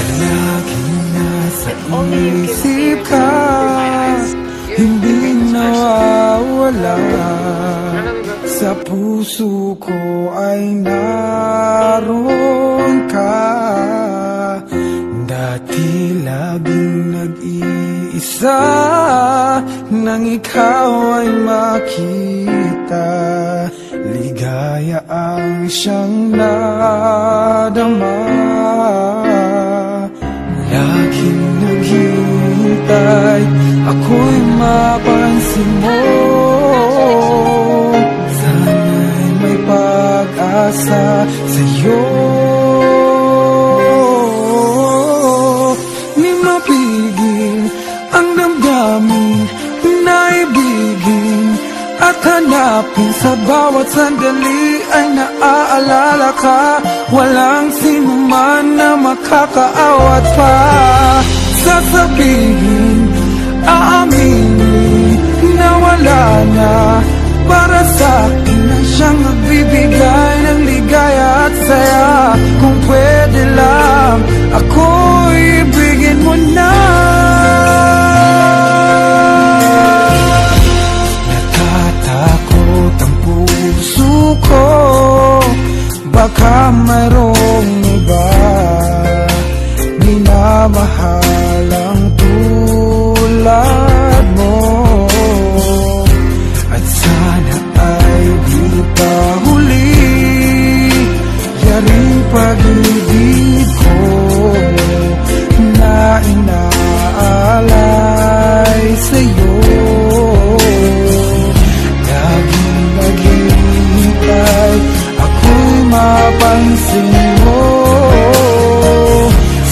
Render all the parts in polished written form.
Laging nasa isip ka, hindi nawawala. Sa puso ko ay naroon ka. Dati laging nag-iisa, nang ikaw ay makita. Ligaya ang siyang nadama. Laging naghihintay, ako'y mapansin mo. Sana'y may pag-asa sa'yo. Di mapigil ang damdamin na ibigin at hanapin. Sa bawat sandali ay naaalala ka. Walang sino man na makakaawat pa. Sasabihin, aaminin na wala na. Para sa'kin na siyang nagbibigay ng ligaya at saya. Kung pwede lang, ako'y ibigin mo na. Natatakot ang puso ko, baka mayroong iba minamahal ang tulad mo. At sana ay di pa huli yaring pag-ibig ko na inaalay sa'yo. Laging naghihintay, ako'y mapansin mo.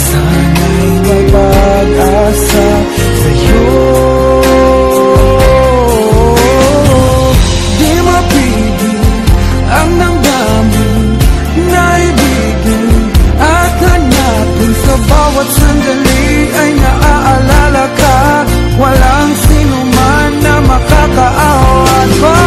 Sana'y may pag-asa sa'yo. Di mapigil ang damdamin na ibigin at hanapin. Sa bawat sandali ay naaalala ka. Walang sino man na makakaawat pa.